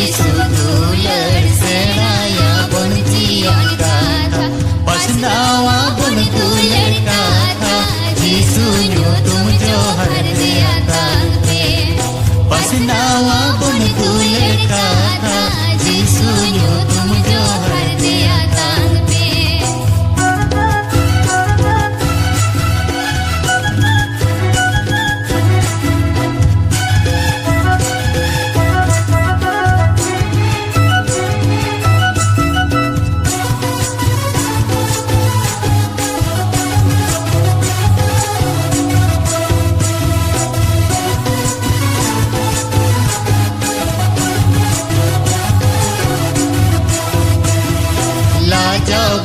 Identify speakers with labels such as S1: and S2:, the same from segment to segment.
S1: जीसु तू लड़सेनाया बन जियन गाथा पछनावा बन तू लड़का था जीसु न्यू तुम जो हर दिया तांग पे पछनावा बन तू लड़का था जीसु न्यू तुम जो हर दिया तांग पे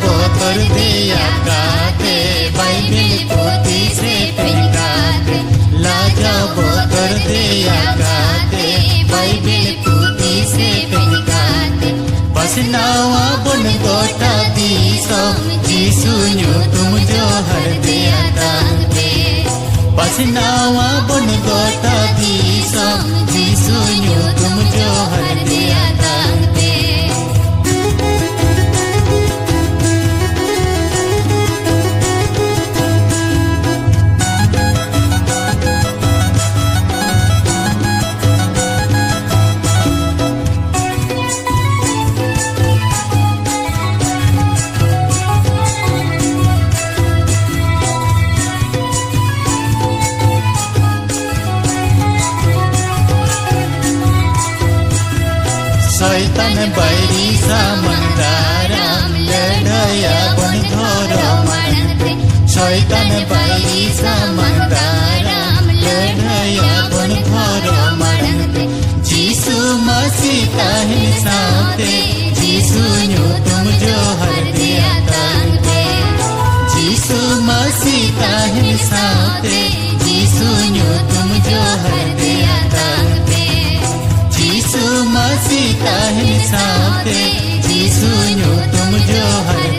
S1: बोतर दिया गाते बाइबिल पोती से पिलकाते लाजा बोतर दिया गाते बाइबिल पोती से पिलकाते पछनावा बन गोटा दीसो जीसु न्यू तुम जो हर दिया तांग पे पछनावा बन गोटा दीसो जीसु न्यू तुम जो हर दिया तांग पे शैतान बैरी समंदाराम लड़या बन घोरो मानते शैतान बैरी समंदाराम लड़या बन घोरो मानते जीसु मसीह ताहिन साथे जीसु न्यू तुम जो हर दिया तांग पे जीसु मसीह ताहिन साथे जीसु न्यू तुम जो हर दिया तांग पे जीसु मसीह ताहिन साथे जीसु न्यू तुम जो हर